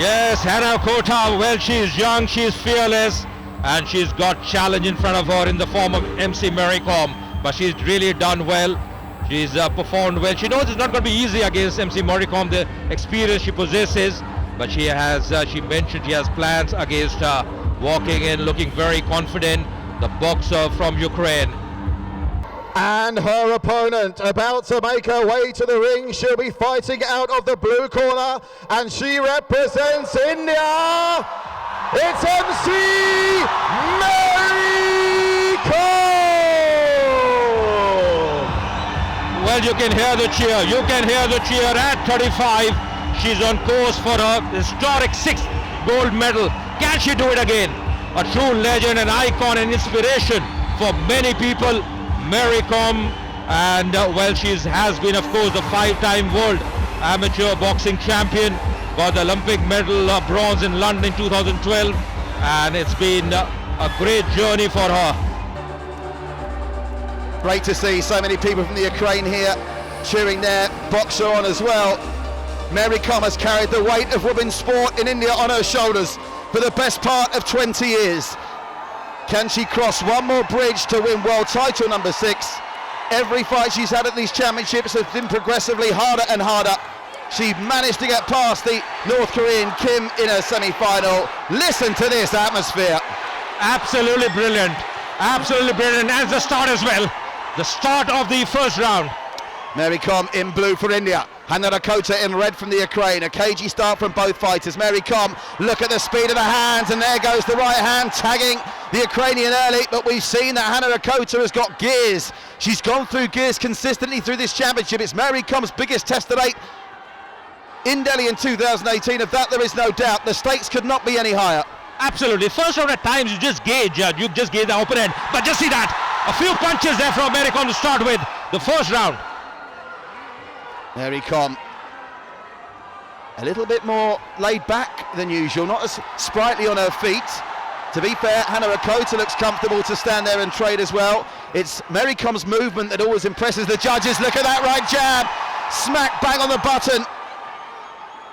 Yes, Hannah Ricotta, well, she's young, she's fearless, and she's got challenge in front of her in the form of MC Mary Kom, but she's really done well. She's performed well. She knows it's not going to be easy against MC Mary Kom, the experience she possesses, but she has, she mentioned she has plans against walking in looking very confident, the boxer from Ukraine. And her opponent about to make her way to the ring. She'll be fighting out of the blue corner, and she represents India. It's MC Mary Kom. Well, you can hear the cheer. You can hear the cheer at 35. She's on course for her historic 6th gold medal. Can she do it again? A true legend, an icon, and inspiration for many people. Mary Kom, and well, she has been, of course, the 5-time world amateur boxing champion. Got the Olympic medal bronze in London in 2012, and it's been a great journey for her. Great to see so many people from the Ukraine here cheering their boxer on as well. Mary Kom has carried the weight of women's sport in India on her shoulders for the best part of 20 years. Can she cross one more bridge to win world title number 6? Every fight she's had at these championships has been progressively harder and harder. She managed to get past the North Korean Kim in her semi-final. Listen to this atmosphere. Absolutely brilliant. Absolutely brilliant. And the start as well. The start of the first round. Mary Kom in blue for India. Hannah Ricotta in red from the Ukraine. A cagey start from both fighters. Mary Kom, look at the speed of the hands, and there goes the right hand tagging the Ukrainian early, but we've seen that Hannah Ricotta has got gears. She's gone through gears consistently through this championship. It's Mary Kom's biggest test to date in Delhi in 2018. Of that there is no doubt. The stakes could not be any higher. Absolutely. First round at times you just gauge the opponent, but just see that. A few punches there from Mary Kom to start with the first round. Mary Kom, a little bit more laid back than usual, not as sprightly on her feet. To be fair, Hannah Ricotta looks comfortable to stand there and trade as well. It's Mary Kom's movement that always impresses the judges. Look at that right jab, smack bang on the button.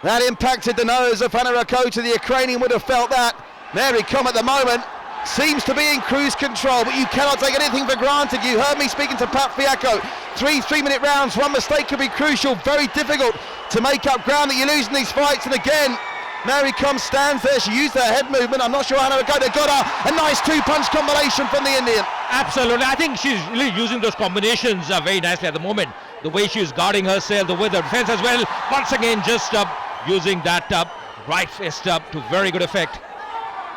That impacted the nose of Hannah Ricotta. The Ukrainian would have felt that. Mary Kom at the moment seems to be in cruise control, but you cannot take anything for granted. You heard me speaking to Pat Fiacco. 3-minute rounds, one mistake could be crucial. Very difficult to make up ground that you lose in these fights. And again, Mary Kom stands there. She used her head movement. I'm not sure Hannah Ricotta got her. A nice 2-punch combination from the Indian. Absolutely. I think she's really using those combinations very nicely at the moment. The way she's guarding herself, the way the defense as well. Once again, just using that right fist to very good effect.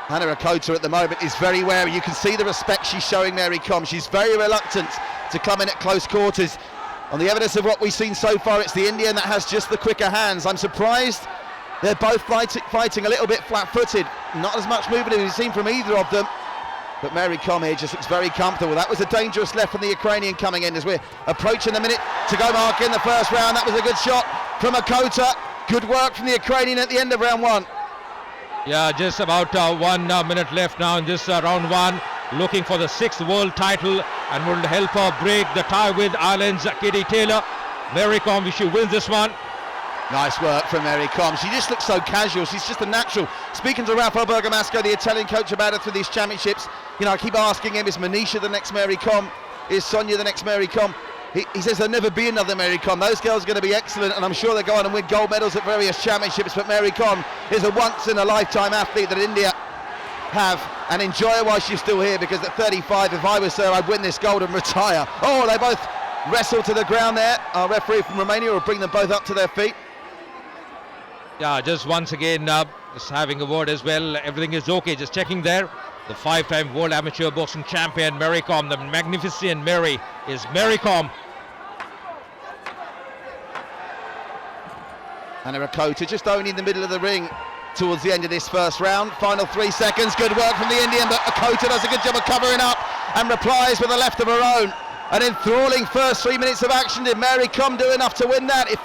Hannah Ricotta at the moment is very wary. You can see the respect she's showing Mary Kom. She's very reluctant to come in at close quarters. On the evidence of what we've seen so far, it's the Indian that has just the quicker hands. I'm surprised they're both fighting a little bit flat-footed. Not as much movement as we've seen from either of them. But Mary Kom here just looks very comfortable. That was a dangerous left from the Ukrainian coming in as we're approaching the minute to go mark in the first round. That was a good shot from Ricotta. Good work from the Ukrainian at the end of round 1. Yeah, just about 1 minute left now in this round 1. Looking for the 6th world title and will help her break the tie with Ireland's Katie Taylor. Mary Kom, if she wins this one. Nice work from Mary Kom. She just looks so casual. She's just a natural. Speaking to Rafael Bergamasco, the Italian coach, about her through these championships, you know, I keep asking him, is Manisha the next Mary Kom? Is Sonia the next Mary Kom? He says there'll never be another Mary Kom. Those girls are going to be excellent, and I'm sure they'll go on and win gold medals at various championships. But Mary Kom is a once-in-a-lifetime athlete that India have, and enjoy her while she's still here, because at 35, if I was her, I'd win this gold and retire. Oh, they both wrestle to the ground there. Our referee from Romania will bring them both up to their feet. Yeah, just once again, just having a word as well. Everything is okay. Just checking there. The 5-time World Amateur Boxing Champion, Mary Kom, the magnificent Mary, is Mary Kom. And Ricotta just only in the middle of the ring towards the end of this first round. Final 3 seconds. Good work from the Indian, but Ricotta does a good job of covering up and replies with a left of her own. An enthralling first 3 minutes of action. Did Mary Kom do enough to win that? If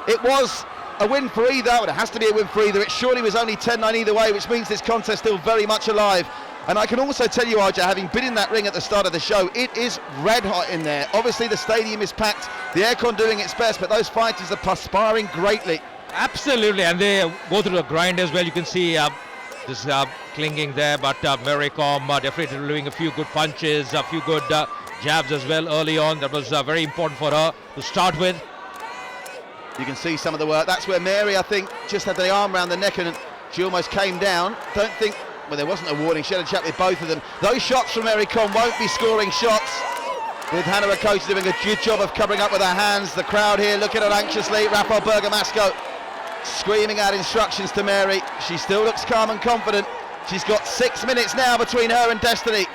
it was a win for either, well, it has to be a win for either. It surely was only 10-9 either way, which means this contest still very much alive. And I can also tell you, Arja, having been in that ring at the start of the show, it is red hot in there. Obviously the stadium is packed, the aircon doing its best, but those fighters are perspiring greatly. Absolutely, and they go through the grind as well. You can see this clinging there, but Mary Kom definitely doing a few good punches, a few good jabs as well early on. That was very important for her to start with. You can see some of the work. That's where Mary, I think, just had the arm around the neck and she almost came down. Don't think, well, there wasn't a warning. She had a chat with both of them. Those shots from Mary Kom won't be scoring shots, with Hannah Ricotta doing a good job of covering up with her hands. The crowd here looking at her anxiously. Rafael Bergamasco screaming out instructions to Mary. She still looks calm and confident. She's got 6 minutes now between her and Destiny.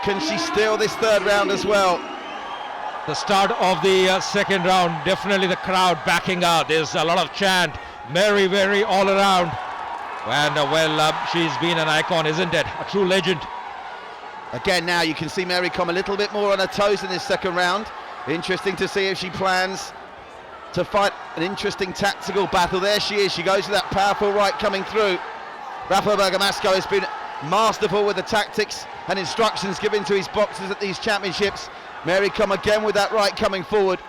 Can she steal this third round as well? The start of the second round, definitely the crowd backing out. There's a lot of chant. Mary all around. And she's been an icon, isn't it? A true legend. Again, now you can see Mary Kom a little bit more on her toes in this second round. Interesting to see if she plans to fight an interesting tactical battle. There she is. She goes with that powerful right coming through. Rafael Bergamasco has been masterful with the tactics and instructions given to his boxers at these championships. Mary Kom again with that right coming forward.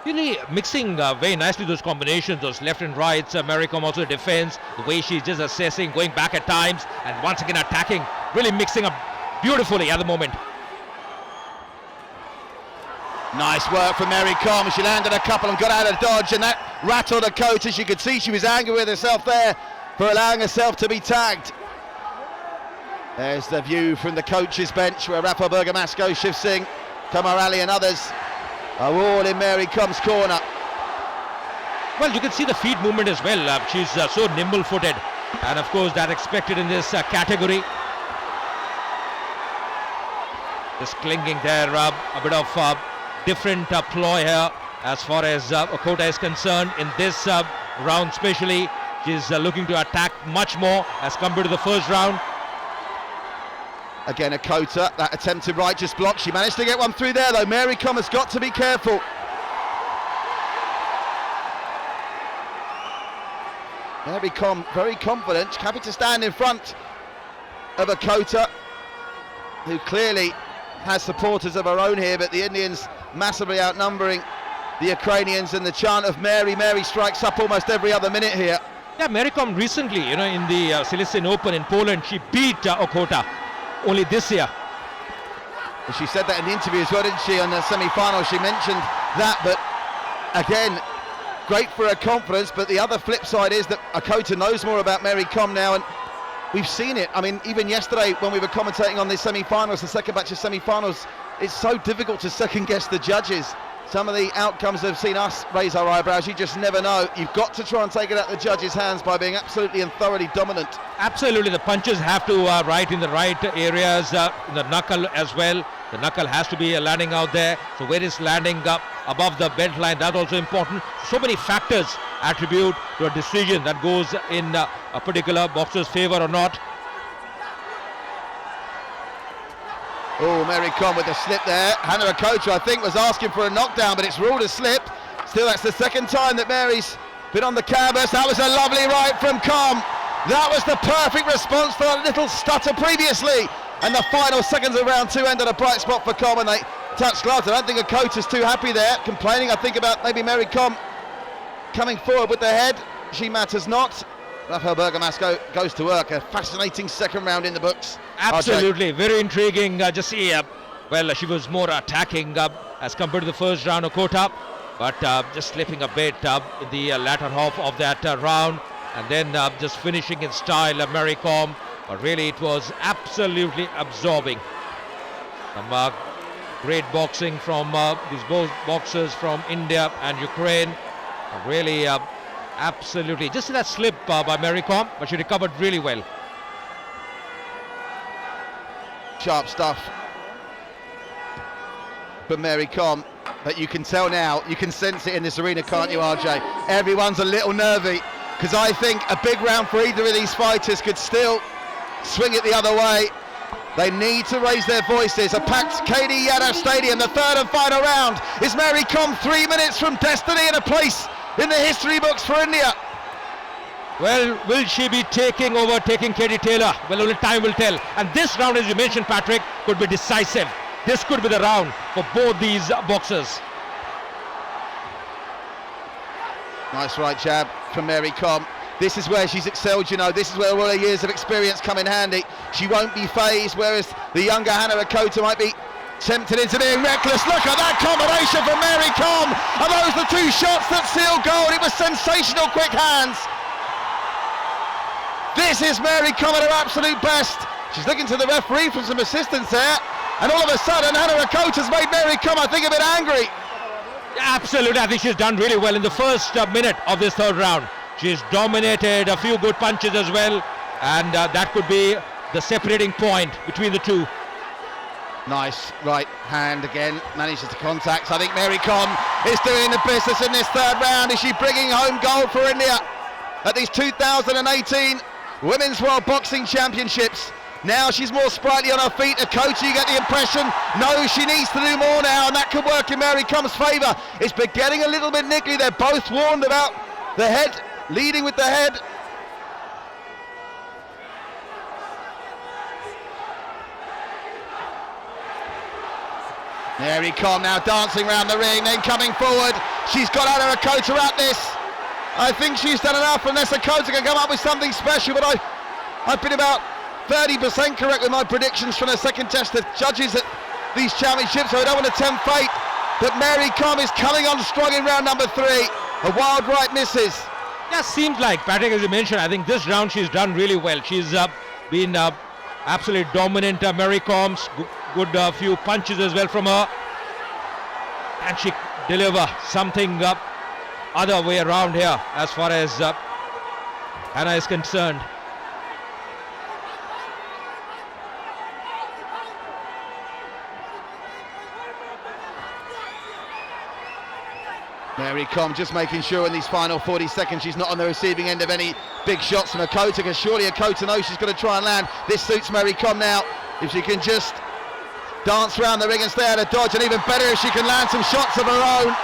Really mixing very nicely those combinations, those left and rights. Mary Kom also defends, the way she's just assessing, going back at times, and once again attacking. Really mixing up beautifully at the moment. Nice work from Mary Kom. She landed a couple and got out of dodge, and that rattled her coach. As you could see, she was angry with herself there for allowing herself to be tagged. There's the view from the coach's bench where Rafael Bergamasco, Shiv Singh, Kamar Ali and others are all in Mary Kom's corner. Well, you can see the feet movement as well. She's so nimble-footed, and of course that expected in this category. Just clinging there, a bit of different ploy here as far as Ricotta is concerned in this round especially. She's looking to attack much more as compared to the first round. Again, Ricotta, that attempted right just blocked. She managed to get one through there though. Mary Kom has got to be careful. Mary Kom very confident, happy to stand in front of Ricotta, who clearly has supporters of her own here, but the Indians massively outnumbering the Ukrainians, and the chant of Mary strikes up almost every other minute here. Yeah, Mary Kom recently, in the Silesian Open in Poland, she beat Ricotta only this year. And she said that in the interview as well, didn't she? On the semi-final, she mentioned that, but again, great for her confidence, but the other flip side is that Ricotta knows more about Mary Kom now, and we've seen it. I mean, even yesterday when we were commentating on the semi-finals, the second batch of semi-finals, it's so difficult to second-guess the judges. Some of the outcomes have seen us raise our eyebrows. You just never know. You've got to try and take it out of the judges' hands by being absolutely and thoroughly dominant. Absolutely, the punches have to right in the right areas, the knuckle as well. The knuckle has to be landing out there. So where is landing up above the belt line, that's also important. So many factors attribute to a decision that goes in a particular boxer's favor or not. Oh, Mary Kom with the slip there. Hannah Ricotta, I think, was asking for a knockdown, but it's ruled a slip. Still, that's the second time that Mary's been on the canvas. That was a lovely right from Kom. That was the perfect response to that little stutter previously. And the final seconds of round two ended a bright spot for Kom, and they touch gloves. I don't think a coach is too happy there, complaining, I think, about maybe Mary Com coming forward with the head. She matters not. Rafael Bergamasco goes to work. A fascinating second round in the books. Absolutely, very intriguing. Just see, well, she was more attacking as compared to the first round of Kota, but just slipping a bit in the latter half of that round, and then just finishing in style, Mary Com. But really, it was absolutely absorbing. Some great boxing from these both boxers from India and Ukraine. Really, absolutely. Just that slip by Mary Com, but she recovered really well. Sharp stuff for Mary Com, but you can tell now, you can sense it in this arena, can't you, RJ? Everyone's a little nervy, because I think a big round for either of these fighters could still swing it the other way. They need to raise their voices. A packed KD Yadav Stadium. The third and final round is Mary Com, 3 minutes from destiny and a place in the history books for India. Well, will she be taking Katie Taylor? Well, only time will tell. And this round, as you mentioned, Patrick, could be decisive. This could be the round for both these boxers. Nice right jab from Mary Com. This is where she's excelled, you know. This is where all her years of experience come in handy. She won't be phased, whereas the younger Hannah Ricotta might be tempted into being reckless. Look at that combination from Mary Com. And those are the two shots that seal gold. It was sensational quick hands. This is Mary Com at her absolute best. She's looking to the referee for some assistance there. And all of a sudden, Hannah Ricotta's made Mary Com, I think, a bit angry. Absolutely, I think she's done really well in the first minute of this third round. She's dominated a few good punches as well, and that could be the separating point between the two. Nice right hand again, manages to contact. I think Mary Com is doing the business in this third round. Is she bringing home gold for India at these 2018 Women's World Boxing Championships? Now she's more sprightly on her feet. A coach, you get the impression, knows she needs to do more now, and that could work in Mary Com's favour. It's been getting a little bit niggly. They're both warned about the head, leading with the head. Mary Com now dancing around the ring, then coming forward. She's got Hannah Ricotta at this. I think she's done enough, unless Ricotta can come up with something special, but I've been about 30% correct with my predictions from the second test of judges at these championships, so I don't want to tempt fate. But Mary Com is coming on strong in round number 3. A wild right misses. Yeah, seems like, Patrick, as you mentioned, I think this round she's done really well. She's been absolutely dominant. Mary Com's good few punches as well from her. And she deliver something other way around here as far as Hannah is concerned. Mary Com just making sure in these final 40 seconds she's not on the receiving end of any big shots from Ricotta, because surely Ricotta knows she's going to try and land. This suits Mary Com now. If she can just dance around the ring and stay out of dodge, and even better if she can land some shots of her own.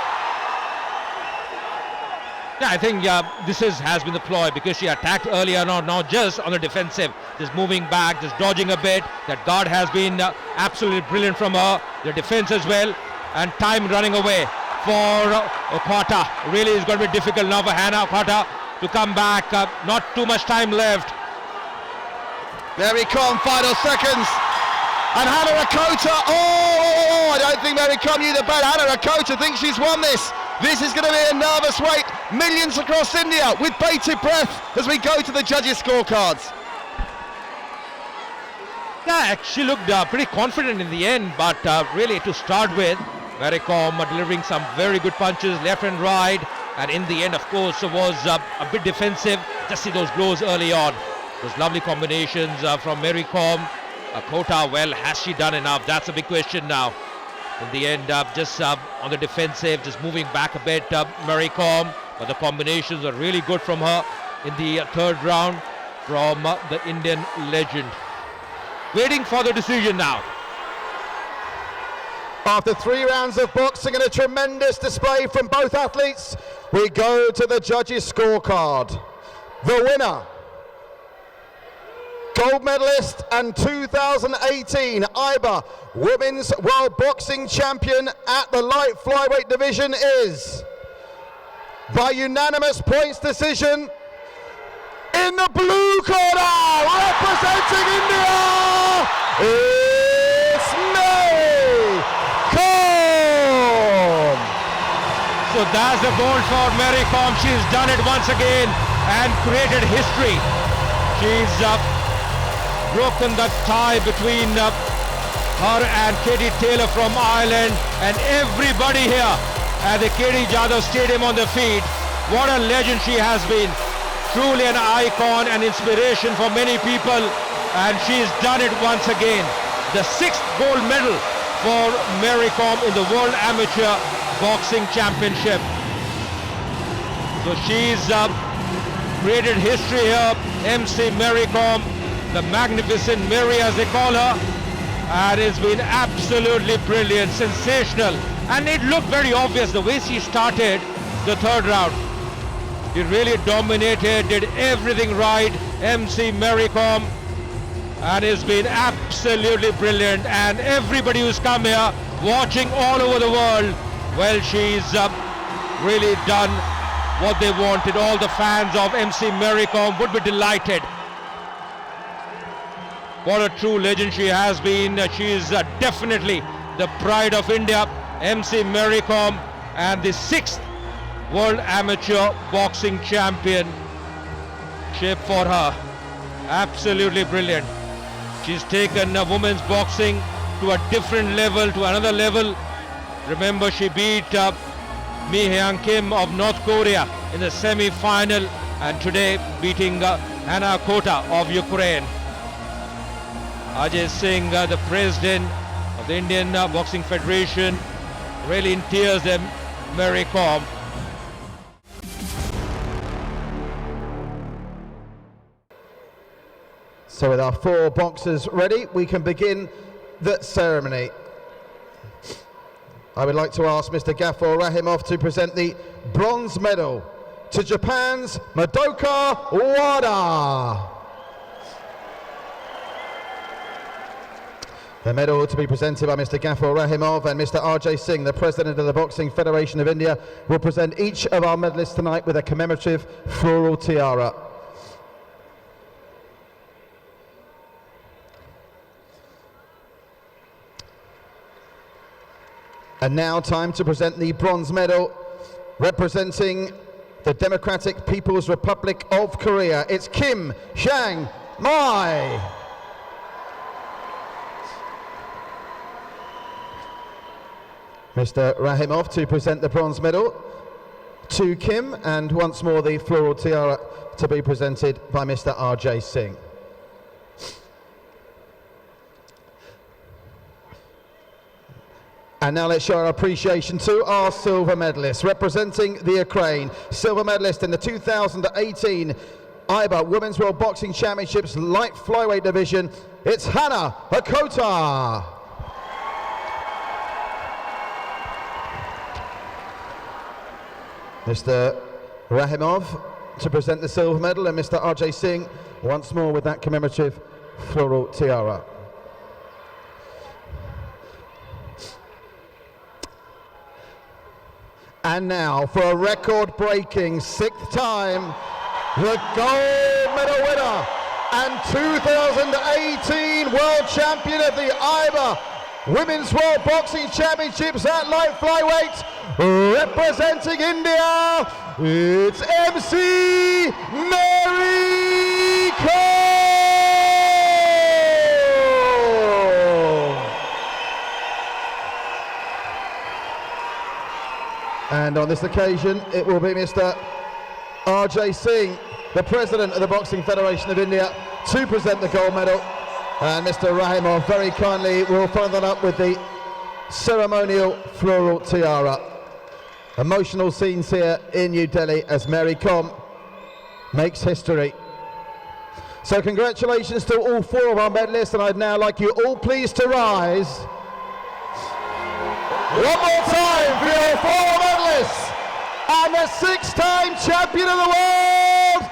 Yeah, I think this has been the ploy, because she attacked earlier, not just on the defensive, just moving back, just dodging a bit. That guard has been absolutely brilliant from her. The defense as well, and time running away for Ricotta. Really is going to be difficult now for Hannah Ricotta to come back. Not too much time left. Mary Com, final seconds. And Hannah Ricotta, I don't think Mary Com knew the bet. Hannah Ricotta thinks she's won this. This is going to be a nervous wait. Millions across India with bated breath as we go to the judges' scorecards. Yeah, she looked pretty confident in the end, but really to start with, Mary Com delivering some very good punches left and right, and in the end, of course, was a bit defensive. Just see those blows early on. Those lovely combinations from Mary Com. Kota, well, has she done enough? That's a big question now. In the end, just on the defensive, just moving back a bit, Mary Com, but the combinations are really good from her in the third round from the Indian legend. Waiting for the decision now. After 3 rounds of boxing and a tremendous display from both athletes, we go to the judges' scorecard. The winner gold medalist and 2018 AIBA Women's World Boxing Champion at the light flyweight division is, by unanimous points decision, in the blue corner, representing India, it's Maricom. So that's the goal for Maricom. She's done it once again and created history. She's broken the tie between her and Katie Taylor from Ireland, and everybody here at the Katie Jadhav Stadium on the feet. What a legend she has been. Truly an icon and inspiration for many people, and she's done it once again. The 6th gold medal for Maricom in the World Amateur Boxing Championship. So she's created history here. MC Maricom, the Magnificent Mary as they call her, and it's been absolutely brilliant, sensational, and it looked very obvious the way she started the 3rd round. He really dominated, did everything right, MC Maricom, and it's been absolutely brilliant. And everybody who's come here, watching all over the world, well, she's really done what they wanted. All the fans of MC Maricom would be delighted. What a true legend she has been. She is definitely the pride of India, MC Maricom, and the 6th World Amateur Boxing Championship for her. Absolutely brilliant. She's taken women's boxing to a different level, to another level. Remember, she beat Mi Hyang Kim of North Korea in the semi-final, and today beating Hannah Kota of Ukraine. Ajay Singh, the president of the Indian Boxing Federation, really in tears at Maricom. So with our 4 boxers ready, we can begin the ceremony. I would like to ask Mr. Gafur Rahimov to present the bronze medal to Japan's Madoka Wada. The medal to be presented by Mr. Gafur Rahimov, and Mr. RJ Singh, the President of the Boxing Federation of India, will present each of our medalists tonight with a commemorative floral tiara. And now time to present the bronze medal representing the Democratic People's Republic of Korea. It's Kim Sang-mai. Mr. Rahimov to present the bronze medal to Kim, and once more the floral tiara to be presented by Mr. RJ Singh. And now let's show our appreciation to our silver medalists. Representing the Ukraine, silver medalist in the 2018 AIBA Women's World Boxing Championships light flyweight division, it's Hannah Ricotta. Mr. Rahimov to present the silver medal, and Mr. RJ Singh once more with that commemorative floral tiara. And now, for a record-breaking 6th time, the gold medal winner and 2018 world champion of the AIBA Women's World Boxing Championships at light flyweight, representing India, it's MC Maricom. And on this occasion, it will be Mr. RJ Singh, the President of the Boxing Federation of India, to present the gold medal. And Mr. Rahimov very kindly will follow that up with the ceremonial floral tiara. Emotional scenes here in New Delhi as Maricom makes history. So congratulations to all 4 of our medalists, and I'd now like you all please to rise. One more time for your 4 medalists and the 6-time champion of the world,